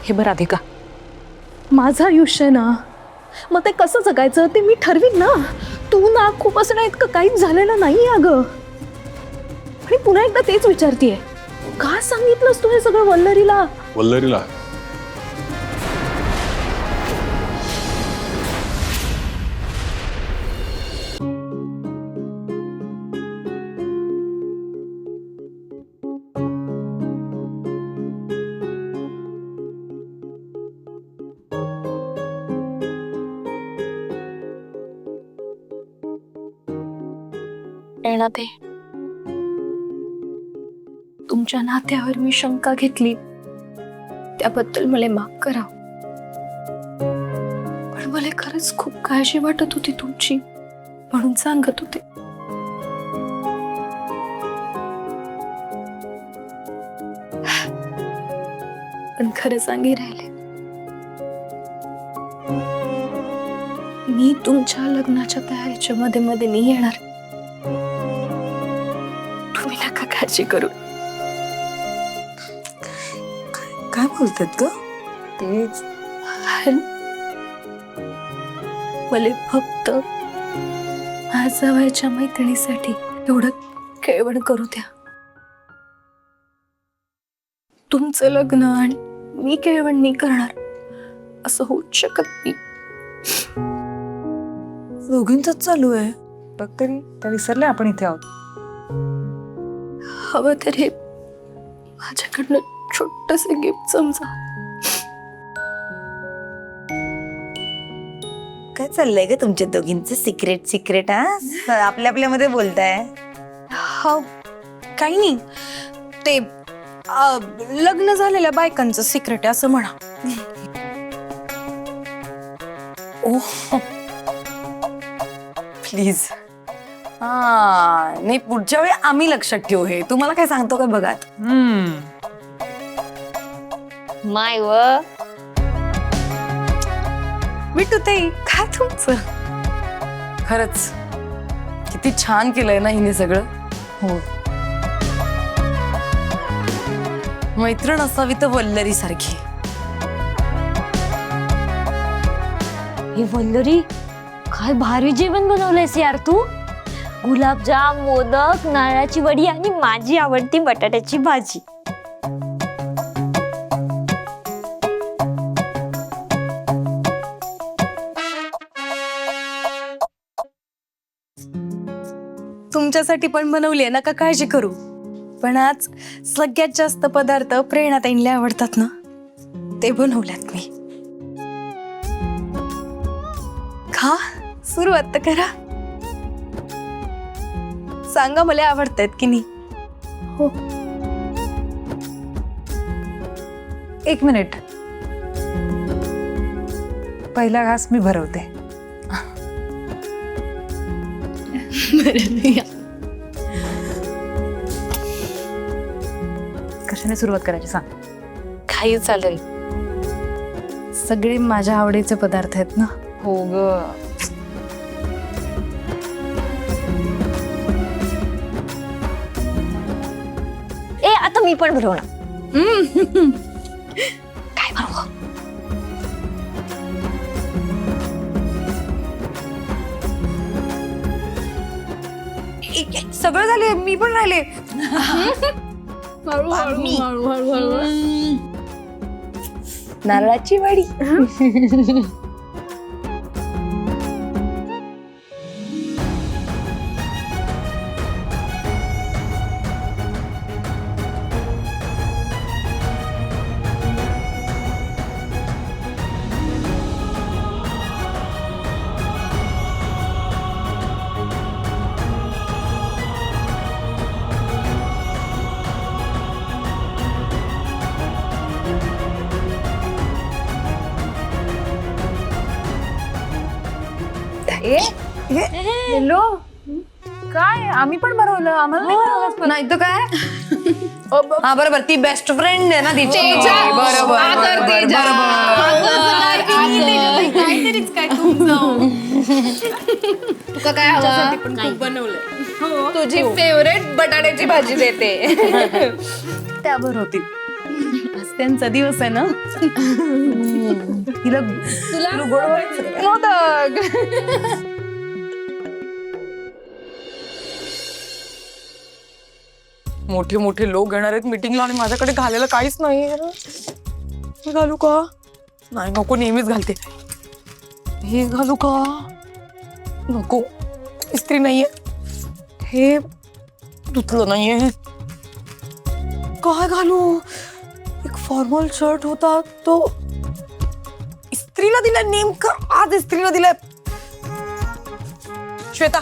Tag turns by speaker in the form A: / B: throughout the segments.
A: हे बरं राधिका, माझं आयुष्य आहे ना, मग ते कसं जगायचं ते मी ठरवीन ना. तू ना खूप असणं इतकं काहीच झालेलं नाही अगं. आणि पुन्हा एकदा तेच विचारतीये, का सांगितलंस तू हे सगळं वल्लरीला?
B: वल्लरीला
A: ते तुमच्या नात्यावर मी शंका घेतली त्याबद्दल मला माफ करा. पण मला खरंच खूप काळजी वाटत होती तुमची, म्हणून सांगत होते. पण खरं सांगी राहिले, मी तुमच्या लग्नाच्या तयारीच्या मध्ये मध्ये नाही येणार. तुम्ही नका काळजी करू.
C: काय बोलतात ग? तेच
A: मला फक्त माझ्या वयाच्या मैत्रिणीसाठी एवढं केळवण करू द्या. तुमचं लग्न आणि मी केळवण नाही करणार असं होऊच शकत नाही.
C: दोघींचंच चालू आहे. बघ तरी, त्या विसरले आपण इथे आहोत.
A: हवं तर हे माझ्याकडनं छोटस गिफ्ट समजा.
C: काय चाललंय ग तुमच्या दोघींचं सिक्रेट सिक्रेट? हा आपल्या आपल्यामध्ये बोलताय.
D: हा काही नाही, ते लग्न झालेल्या बायकांचं सिक्रेट आहे असं म्हणा.
C: ओ प्लीज. हा नाही, पुढच्या वेळी आम्ही लक्षात ठेवू. हे तुम्हाला काय सांगतो काय बघात.
E: माय व
D: विटू ताई, काय तुमचं?
C: खरंच किती छान केलंय ना हिने सगळं.
D: हो,
C: मैत्रीण असावी तर वल्लरी सारखी.
E: हे वल्लरी, काय भारी जेवण बनवलंयस यार तू. गुलाबजाम, मोदक, नारळाची वडी आणि माझी आवडती बटाट्याची भाजी.
D: तुमच्यासाठी पण बनवली आहे, नका काळजी करू. पण आज सगळ्यात जास्त पदार्थ प्रेरणाताईंले आवडतात ना, ते बनवल्यात मी. खा, सुरुवात तर करा. सांगा मला आवडतायत की नाही.
A: हो,
F: एक मिनिट, पहिला घास मी भरवते. कशाने सुरुवात करायची सांग.
A: काही चालेल.
D: सगळे माझ्या आवडीचे पदार्थ आहेत ना.
F: हो ग.
E: ए आता मी पण भरवणार.
A: काय बनवू?
D: सगळं झाले, मी पण राहिले.
C: नारळाची वडी.
F: हॅलो, काय आम्ही पण बनवलं, आम्हाला नाही बनवलंस पण.
D: नाही तर काय.
C: हा बरोबर, ती बेस्ट फ्रेंड आहे ना तिची. बरोबर
D: काहीतरीच काय तुमचं. तुका काय हवं? पण खूप बनवलंय. तुझी फेवरेट बटाट्याची भाजी देते.
F: त्यावर होती.
D: त्यांचा दिवस आहे ना.
C: तिला
D: मोदक.
C: मोठे मोठे लोक येणार आहेत मीटिंगला आणि माझ्याकडे घालायला काहीच नाही. हे घालू का? नाही नको, नेहमीच घालते. हे घालू का? नको, इस्त्री नाहीये. हे धुतलं नाहीये. काय घालू? एक फॉर्मल शर्ट होता तो इस्त्रीला दिला, नेमकं आज इस्त्रीला दिलाय. श्वेता,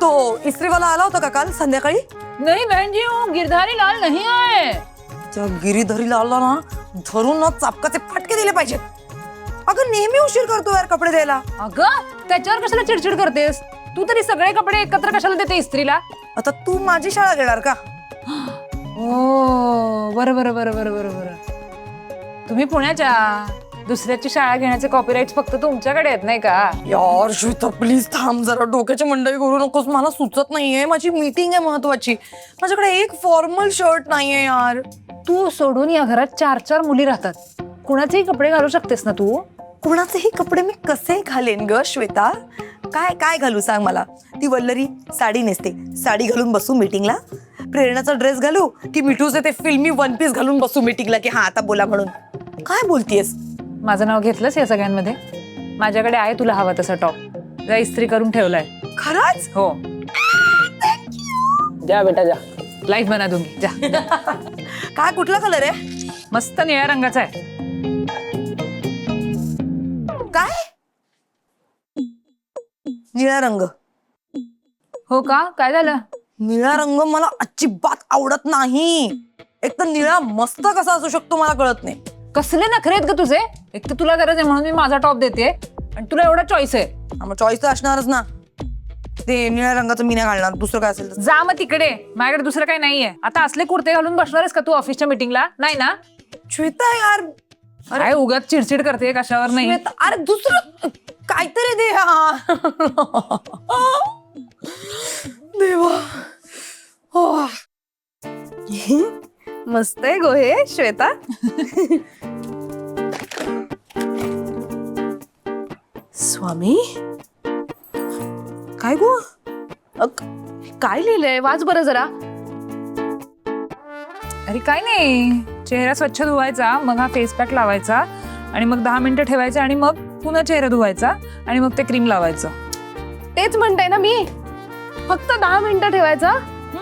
C: तो इस्त्रीवाला आला होता का काल संध्याकाळी?
F: नहीं बहन जी, वो गिरधारी लाल नहीं आए.
C: त्या गिरीधरी लावला ना, धरून ना चापकाचे फाटके दिले पाहिजेत. अगं नेहमी उशीर करतो यार कपडे द्यायला.
F: अगं त्याच्यावर कशाला चिडचिड करतेस? तू तरी सगळे कपडे एकत्र कशाला देते इस्त्रीला?
C: आता तू माझी शाळा घेणार का?
F: ओ बरं बरं बरं बरं बरं बरं. तुम्ही पुण्याच्या, दुसऱ्याची शाळा घेण्याचे कॉपीराइट फक्त तुमच्याकडे आहेत नाही का?
C: यार श्वेता प्लीज थांब जरा, डोक्याची मंडई करू नकोस. मला सुचत नाहीये, माझी मीटिंग आहे महत्वाची. माझ्याकडे एक फॉर्मल शर्ट नाहीये यार.
F: तू सोडून या घरात 4-4 मुली राहतात. कुणाचेही कपडे घालू शकतेस ना तू.
C: कुणाचेही कपडे मी कसे घालेन ग श्वेता? काय काय घालू सांग मला? ती वल्लरी साडी नेसते, साडी घालून बसू मीटिंगला? प्रेरणाचा ड्रेस घालू की मिठूचे ते फिल्मी वन पीस घालून बसू मीटिंगला की हा आता बोला म्हणून? काय बोलतीयस?
F: माझं नाव घेतलंस या सगळ्यांमध्ये? माझ्याकडे आहे तुला हवा तसा टॉप, जा इस्त्री करून ठेवलाय.
C: खरंच?
F: हो,
B: जा बेटा जा.
F: लाईफ बना दूंगी जा.
C: काय कुठला कलर आहे?
F: मस्त निळ्या रंगाचा आहे.
C: काय निळा रंग?
F: हो का? काय झालं?
C: निळा रंग मला अजिबात आवडत नाही. एक तर निळा मस्त कसा असू शकतो मला कळत नाही.
F: कसले नखरे आहेत ग तुझे? एक तर तुला गरज आहे म्हणून मी माझा टॉप देते आणि तुला एवढा चॉईस आहे.
C: चॉईस तर असणारच ना. ते निळ्या रंगाचं मी नाही घालणार, दुसरं काय असेल तर.
F: जा मग तिकडे, माझ्याकडे दुसरं काही नाहीये. आता असले कुर्ते घालून बसणार आहेस का तू ऑफिसच्या मीटिंगला? नाही ना?
C: श्वेता यार,
F: अरे उगाच चिडचिड करते कशावर नाही.
C: श्वेता, अरे दुसरं काहीतरी दे. देवा. हो.
D: मस्त आहे गो हे श्वेता. स्वामी, काय गो? काय लिहिलंय? वाच बरं जरा.
F: अरे काय नाही, चेहरा स्वच्छ धुवायचा, मग हा फेस पॅक लावायचा आणि मग 10 मिनिटं ठेवायचा आणि मग पुन्हा चेहरा धुवायचा आणि मग ते क्रीम लावायचं.
D: तेच म्हणताय ना मी, फक्त 10 मिनिटं ठेवायचा.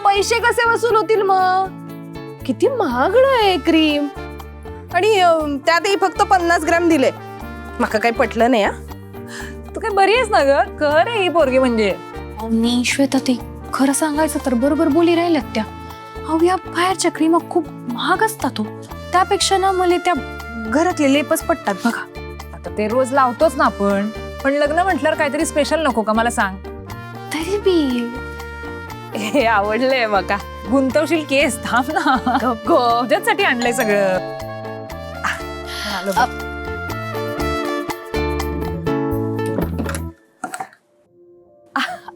D: पैसे कसे वसूल होतील मग? किती महागड आहे क्रीम, आणि त्यातही फक्त 50 ग्रॅम दिले. माका काही पटलं नाही.
F: तू काय बरी आहेस ना ग? कर ही पोरगी म्हणजे.
D: मी श्वेता, ते खरं सांगायचं तर बरोबर बोली राहिल्यात त्या. अहो या बाहेरच्या क्रीम खूप महाग असतात. त्यापेक्षा ना मला त्या घरातले लेपच पडतात बघा.
F: आता ते रोज लावतोच ना आपण, पण लग्न म्हटल्यावर काहीतरी स्पेशल नको का? मला सांग.
D: तरी बी
F: हे आवडलंय बघा, गुंतवशील केस. थांब ना, तुझ्यासाठी आणलंय सगळं. आलो बघ.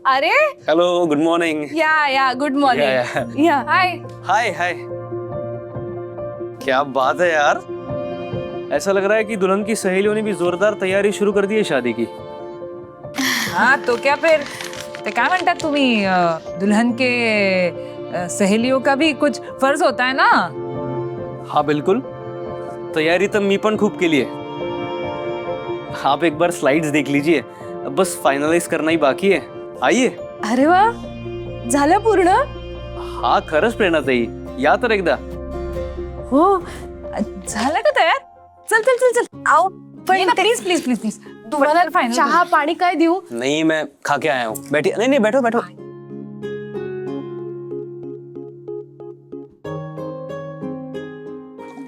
D: अरे
B: हेलो, गुड मॉर्निंग.
D: या गुड मॉर्निंग. या
F: हाय.
B: हाय हाय. क्या बात है यार, ऐसा लग रहा है कि दुल्हन की सहेलियों ने भी जोरदार तैयारी शुरू कर दी है शादी की.
F: हाँ तो क्या फिर, ते काय म्हणतात तुम्ही, दुल्हन के सहेलियों का भी कुछ फर्ज होता है ना?
B: हाँ बिल्कुल, तैयारी तो मी पण खूप केली है. आप एक बार स्लाइड्स देख लीजिए, अब बस फाइनलाइज करना ही बाकी है. आइए.
D: अरे वा, झालं पूर्ण?
B: हाँ खरंच प्रेरणाताई, या तर एकदा.
F: हो, झालं का तयार? चल चल चल चल. आओ पण प्लीज प्लीज प्लीज प्लीज.
D: तुम्हाला चहा पाणी काय देऊ?
B: नहीं मैं खा के आया हूँ. बैठिए. नहीं नहीं बैठो बैठो.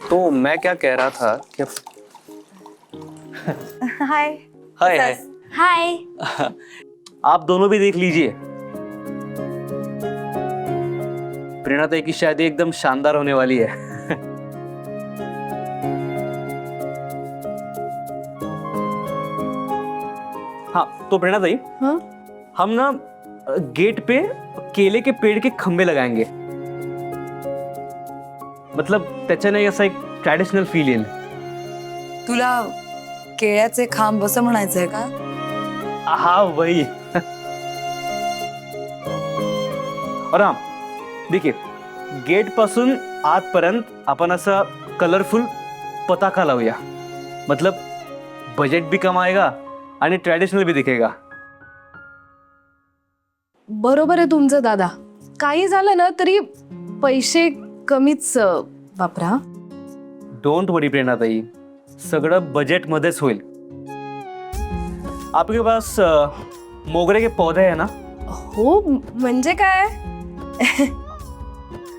B: तो मैं क्या कह रहा था कि
D: हाय.
B: हाय हाय.
E: हाय.
B: आप दोनों भी देख लीजिए. प्रेरणाताई की शादी एकदम शानदार होने वाली है. हाँ तो प्रेरणाताई,
D: हाँ?
B: हम ना गेट पे केले के पेड़ के खंबे लगाएंगे. मतलब त्याच्याने असा एक ट्रॅडिशनल फील येईल.
C: तुला केळ्याचे खांब असं म्हणायचंय का?
B: हाँ वही. और हाँ देखिए, गेट पासून आतपर्यंत आपण असं कलरफुल पताका लावूया. मतलब बजेट भी कम आएगा आणि ट्रॅडिशनल भी दिखेगा.
D: बरोबर आहे तुमचं दादा. काही झालं ना तरी पैसे कमीच वापरा.
B: डोंट वरी प्रेरणाताई, सगळं बजेट मध्येच होईल. आपके पास मोगरे के पौधे है ना?
D: हो म्हणजे काय?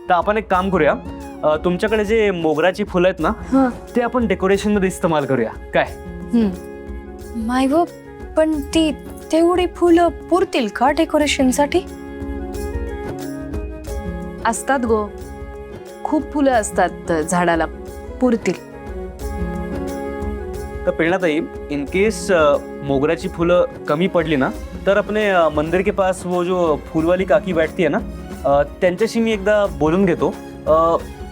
B: तर आपण एक काम करूया, तुमच्याकडे जे मोगराची फुलं आहेत ना
D: हं.
B: ते आपण डेकोरेशन मध्ये इस्तेमाल करूया काय?
C: माय व पण ती तेवढी फुलं पुरतील का डेकोरेशनसाठी?
D: असतात गो, खूप फुलं असतात झाडाला, पुरतील.
B: तर प्रेरणाताई, इन केस मोगराची फुलं कमी पडली ना तर अपने मंदिर के पास वो जो फूल वाली काकी बैठती है ना, त्यांच्याशी मी एकदा बोलून घेतो.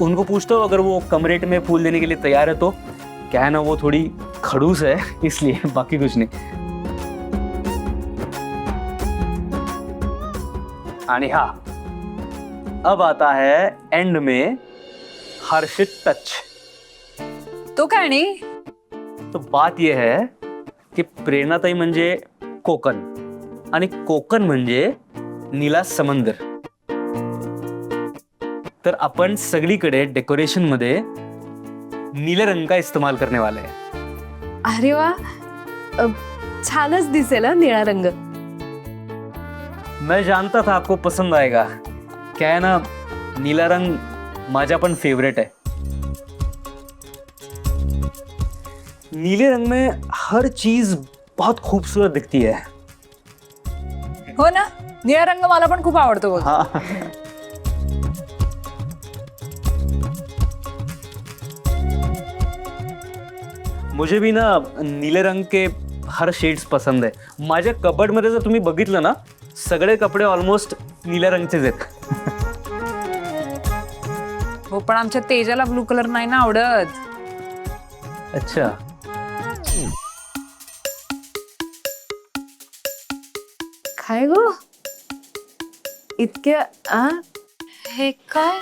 B: उनको पूछता हूँ अगर वो कम रेट में फूल देने के लिए तैयार है तो. क्या है ना, वो थोड़ी खड़ूस है इसलिए, बाकी कुछ नहीं. आणि हाँ, अब आता है एंड में हर्षित टच.
F: तो काय नाही.
B: तो बात यह है की प्रेरणाताई म्हणजे कोकण आणि कोकण म्हणजे नीला समंदर. तर आपण सगळीकडे डेकोरेशन मध्ये नीले रंग का इस्तेमाल करने वाले हैं.
D: अरे वा, छानच दिसेल हा निळा रंग.
B: मैं जानता था आपको पसंद आएगा. क्या है ना, नीला रंग माझा पण फेवरेट है. नीले रंग में हर चीज बहुत खूबसूरत दिखती है.
F: हो ना, निळा रंग मला पण खूप आवडतो बघ.
B: हाँ. मुझे भी ना नीले रंग के हर शेड्स पसंद है. माझ्या कबर्ड मध्ये जर तुम्ही बघितलं ना, सगळे कपडे ऑलमोस्ट नील्या रंगचेच आहेत.
F: हो, पण आमच्या तेजाला ब्लू कलर नाही ना आवडत.
B: अच्छा.
D: काय गो इतक्या आ?
C: हे काय?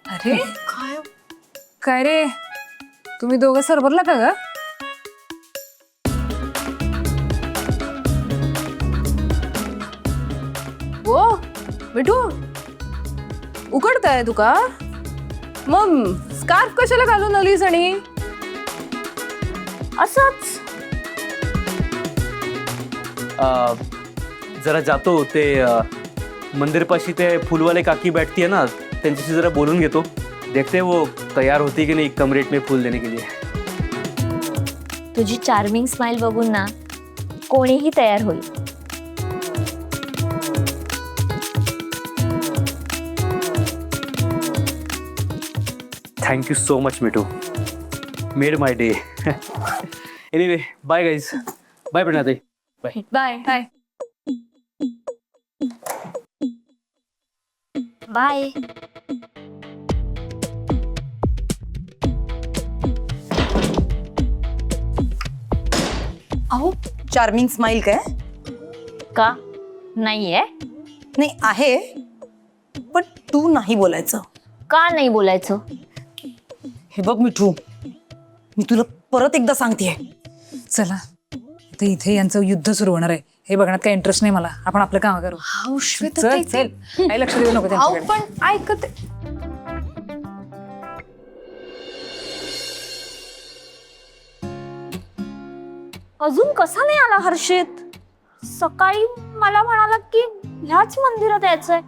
F: अरे काय रे, तुम्ही दोघं सरबरला का ग?
D: ओ मिठू, उकडताय तुका? मग स्कार्फ कशाला घालून आलीस? आणि
E: असंच.
B: जरा जातो ते मंदिर पाशी ते फूलवाले काकी बैठती है ना, त्यांच्याशी जरा बोलून घेतो. देखते हैं वो तैयार होती कि नहीं कम रेट में फूल देने के लिए.
E: तुझी चार्मिंग स्माइल बघून ना कोणीही तयार होईल.
B: Thank you so much Mithu, made my day. Anyway, bye guys. Bye प्रणताई. बाय.
D: बाय.
F: काय
E: बाय.
C: अहो, चार्मिंग स्माइल काय?
E: का नाहीये?
C: नाही आहे, पण तू नाही बोलायचं.
E: का नाही बोलायचं?
C: हे बघ मिठू, मी तुला परत एकदा सांगतेय,
F: चला, तर इथे यांचं युद्ध सुरू होणार आहे. हे बघण्यात काही इंटरेस्ट नाही मला. आपण आपलं काम करू. चल चल, काही लक्ष देऊ नको त्यांच्याकडे.
D: पण ऐकत
E: अजून कसा नाही आला हर्षित? सकाळी मला म्हणाला की ह्याच मंदिरात यायचंय.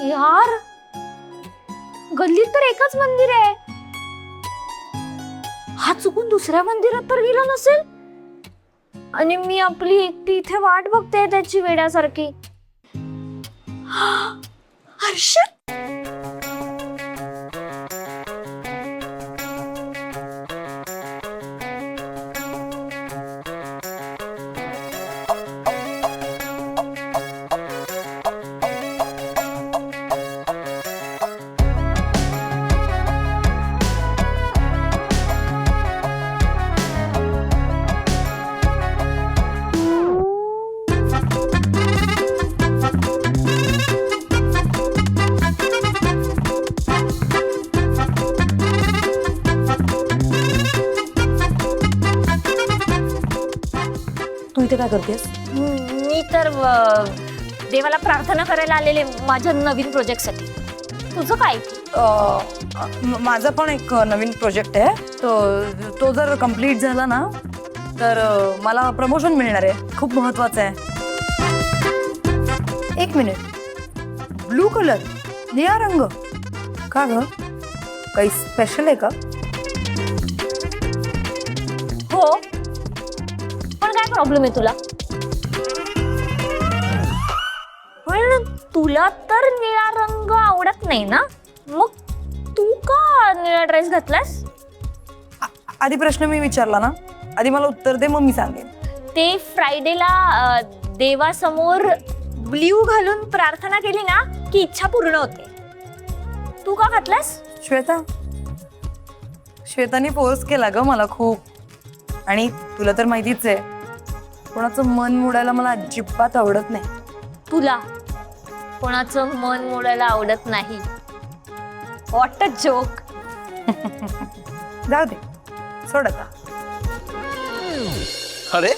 E: यार, गल्लीत तर एकच मंदिर आहे. हा चुकून दुसऱ्या मंदिरात तर गेला नसेल? आणि मी आपली एकटी इथे वाट बघते त्याची वेड्यासारखी. हर्षित,
G: इथे काय करतेस?
E: मी तर देवाला प्रार्थना करायला आलेले माझ्या नवीन प्रोजेक्टसाठी. तुझं काय?
C: माझा पण एक नवीन प्रोजेक्ट आहे. तो जर कम्प्लीट झाला ना तर मला प्रमोशन मिळणार आहे. खूप महत्वाचं आहे. एक मिनिट, ब्लू कलर, निळा रंग का ग? काही स्पेशल आहे का?
E: हो, पण काय प्रॉब्लेम आहे तुला? पण तुला तर निळा रंग आवडत नाही ना, मग तू का निळा ड्रेस घातलास?
C: आधी प्रश्न मी विचारला ना, आधी मला उत्तर दे, मग मी सांगेन.
E: ते फ्रायडेला देवासमोर ब्ल्यू घालून प्रार्थना केली ना की इच्छा पूर्ण होते. तू का घातलास?
C: श्वेताने फोर्स केला ग मला खूप. आणि तुला तर माहितीच आहे, कोणाचं मन मोडायला मला अजिबात आवडत नाही.
E: तुला कोणाचं मन मोडायला आवडत नाही? What a joke.
C: जाऊ दे, सोड आता.
B: अरे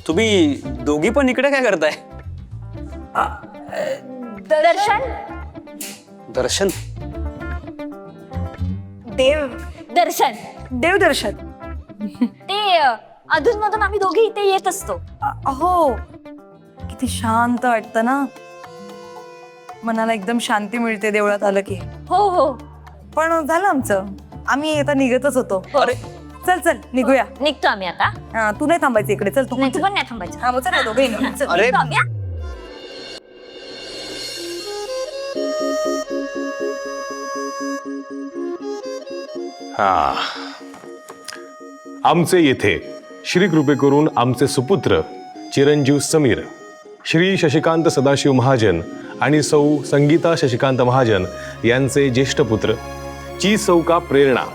B: तुम्ही दोघी पण इकडे काय करताय?
E: दर्शन
B: दर्शन?
E: दर्शन
C: देवदर्शन.
E: ते अधूनमधून आम्ही दोघे इथे येत असतो.
C: अहो, किती शांत वाटतं ना, मनाला एकदम शांती मिळते देवळात आलं की.
E: हो हो,
C: पण झालं आमचं, आम्ही आता निघतच होतो.
B: अरे
C: चल चल निघूया.
E: निघतो आम्ही आता.
C: हा, तू नाही थांबायचं इकडे. चल तू
E: नाही, तू पण नाही थांबायचं.
C: हा, मग चल ना दोघे निघू. चल.
B: अरे
E: निघतो आम्ही, हा.
H: हा, आमचे येथे श्री कृपे करून आमचे सुपुत्र चिरंजीव समीर, श्री शशिकांत सदाशिव महाजन आणि सौ संगीता शशिकांत महाजन यांचे ज्येष्ठ पुत्र ची सौका प्रेरणा,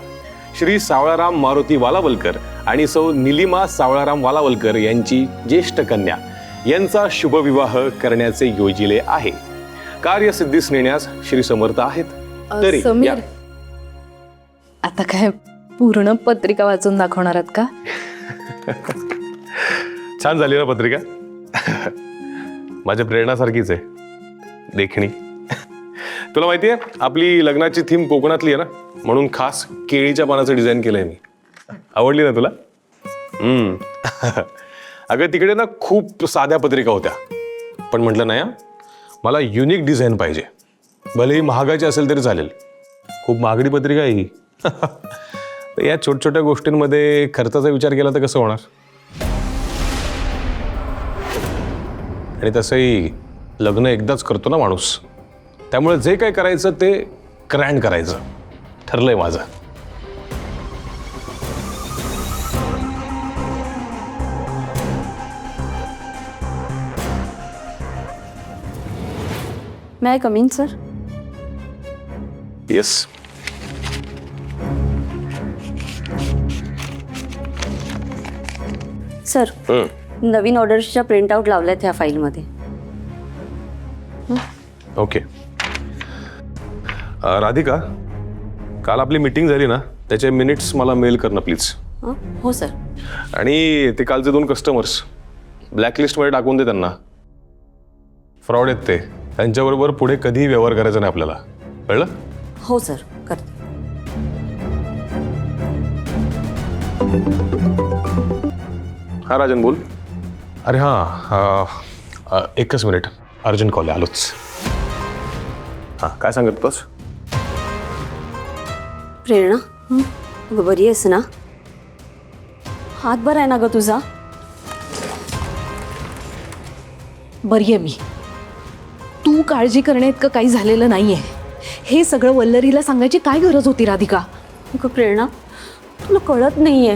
H: श्री सावळाराम मारुती वालावलकर आणि सौ निलिमा सावळाराम वालावलकर यांची ज्येष्ठ कन्या यांचा शुभविवाह करण्याचे योजिले आहे. कार्यसिद्धीस नेण्यास श्री समर्थ आहेत. तरी
D: समीर,
H: या-
D: आता काय पूर्ण पत्रिका वाचून दाखवणार आहात का?
H: छान झाली ना पत्रिका? माझ्या प्रेरणासारखीच आहे, देखणी. तुला माहितीये आपली लग्नाची थीम कोकणातली आहे ना, म्हणून खास केळीच्या पानाचं डिझाईन केलंय मी. आवडली ना तुला? अगं तिकडे ना खूप साध्या पत्रिका होत्या, पण म्हटलं नाही, मला युनिक डिझाईन पाहिजे. भलेही महागाची असेल तरी चालेल. खूप महागडी पत्रिका आहे ही. तर या छोट्या छोट्या गोष्टींमध्ये खर्चाचा विचार केला तर कसं होणार? आणि तसंही लग्न एकदाच करतो ना माणूस, त्यामुळे जे काय करायचं ते ग्रँड करायचं ठरलंय माझं.
G: May I come in sir?
H: Yes.
G: Sir, नवीन ऑर्डर्सच्या प्रिंट आउट लावल्यात ह्या फाईलमध्ये.
H: ओके. राधिका, काल आपली मीटिंग झाली ना, त्याचे मिनिट्स मला मेल कर ना प्लीज.
G: हो सर.
H: आणि ते कालचे 2 कस्टमर्स ब्लॅकलिस्टमध्ये टाकून दे त्यांना. फ्रॉड आहेत ते, त्यांच्याबरोबर पुढे कधीही व्यवहार करायचा नाही आपल्याला, कळलं?
G: हो सर, करते.
H: हा राजन बोल. अरे हां, एकच मिनिट, अर्जंट कॉल आहे, आलोच. हां, काय सांगत होतास?
G: प्रेरणा, बरी आहेस ना? हात बरा आहे ना ग तुझा?
A: बरी आहे मी. तू काळजी करण्या इतकं काही झालेलं नाहीये. हे सगळं वल्लरीला सांगायची काय गरज होती राधिका?
G: अगं प्रेरणा, तुला कळत नाहीये.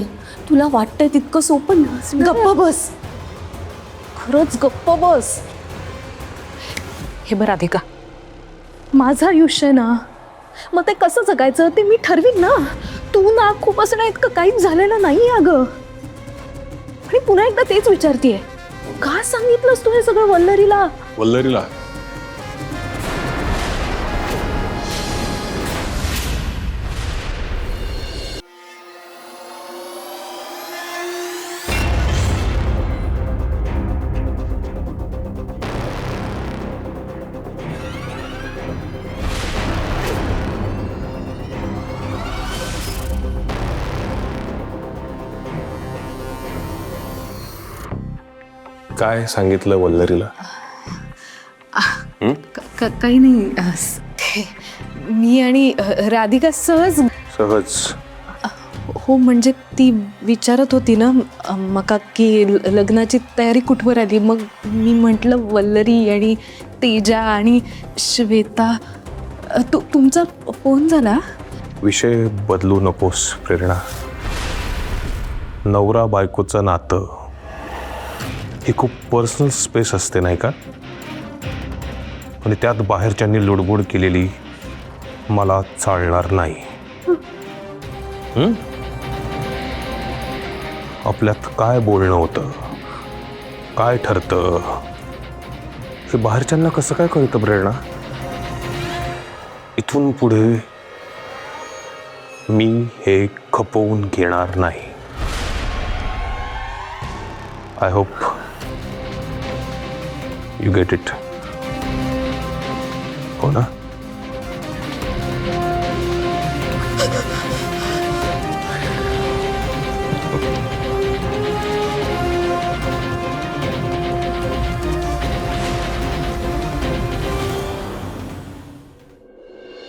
G: तुला वाटतंय तितकं सोपं नसलं.
A: गप्प बस, खरंच गप्प बस. हे बरं राधिका, माझं आयुष्य आहे ना, मग ते कसं जगायचं ते मी ठरवीन ना. तू ना खूप असं इतकं काहीच झालेलं नाही अगं. आणि पुन्हा एकदा तेच विचारतीये, का सांगितलंस तू हे सगळं वल्लरीला?
H: वल्लरीला? काय सांगितलं वल्लरीला?
D: काही नाही ते मी आणि राधिका सहज
H: सहज?
D: हो म्हणजे ती विचारत होती ना मका की लग्नाची तयारी कुठवर आली. मग मी म्हटलं वल्लरी आणि तेजा आणि श्वेता. तुमचा फोन झाला?
H: विषय बदलू नकोस प्रेरणा. नवरा बायकोचं नातं ही खूप पर्सनल स्पेस असते नाही का? आणि त्यात बाहेरच्यांनी लुडबुड केलेली मला चालणार नाही. आपल्यात काय बोलणं होतं, काय ठरतं, हे बाहेरच्यांना कसं काय कळतं प्रेरणा? इथून पुढे मी हे खपवून घेणार नाही. I hope you get it. हो ना?